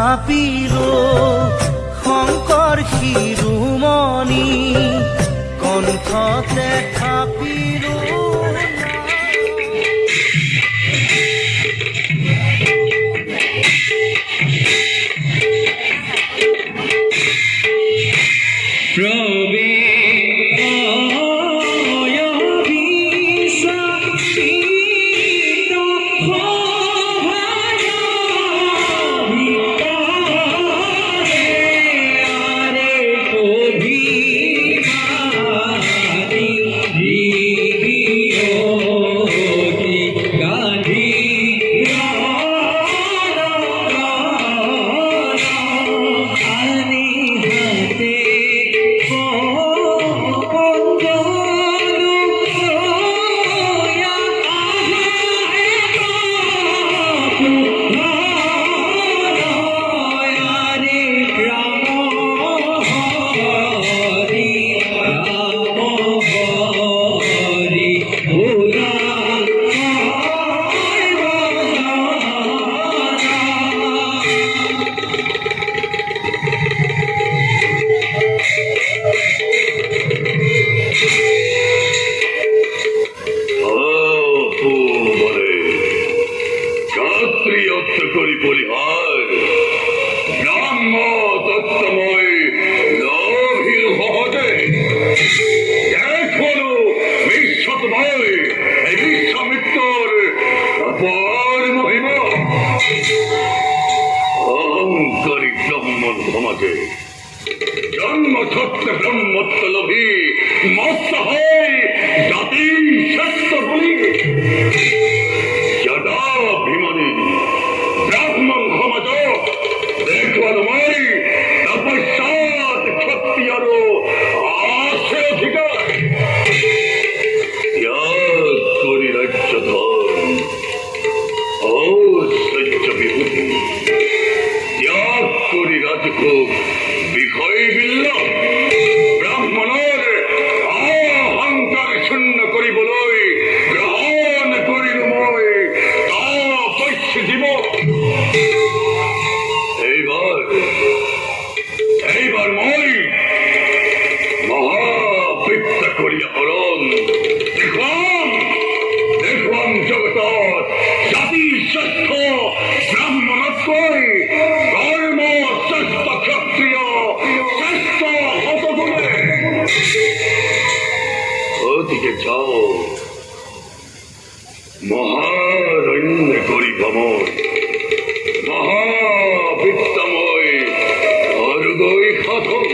থাপিল শংকৰ শিৰোমণি কণ্ঠতে থাপিল জন্মছত্রে ব্রহ্মত্ব লোভী মস্ত হয় জাতি শ্রেষ্ঠ বলি যদাভিমানী ব্রাহ্মণ সমাজ দেখুয়ালময় তপস্যাত ক্ষত্রিয়র আছে অধিকার ত্যাগ করি রাজ্য ধন ও সহ্য বিভূতি ত্যাগ করি রাজভোগ বিষয় বিল্ল ব্রাহ্মণের অহংকার শূন্য করিবলৈ গ্রহণ করিল মই তপস্য জীব এইবার মই মহাবৃত্ত করিয়া হরণ দেখলাম জগত জাতি শ্রেষ্ঠ ব্রাহ্মণত্বই কর্ম শ্রেষ্ঠ ক্ষত্রিয় শ্রেষ্ঠ হতগুণে ওদিকে যাও মহারণ্য করি ভ্রমণ মহাবৃত্তময় অর্গৈ কথন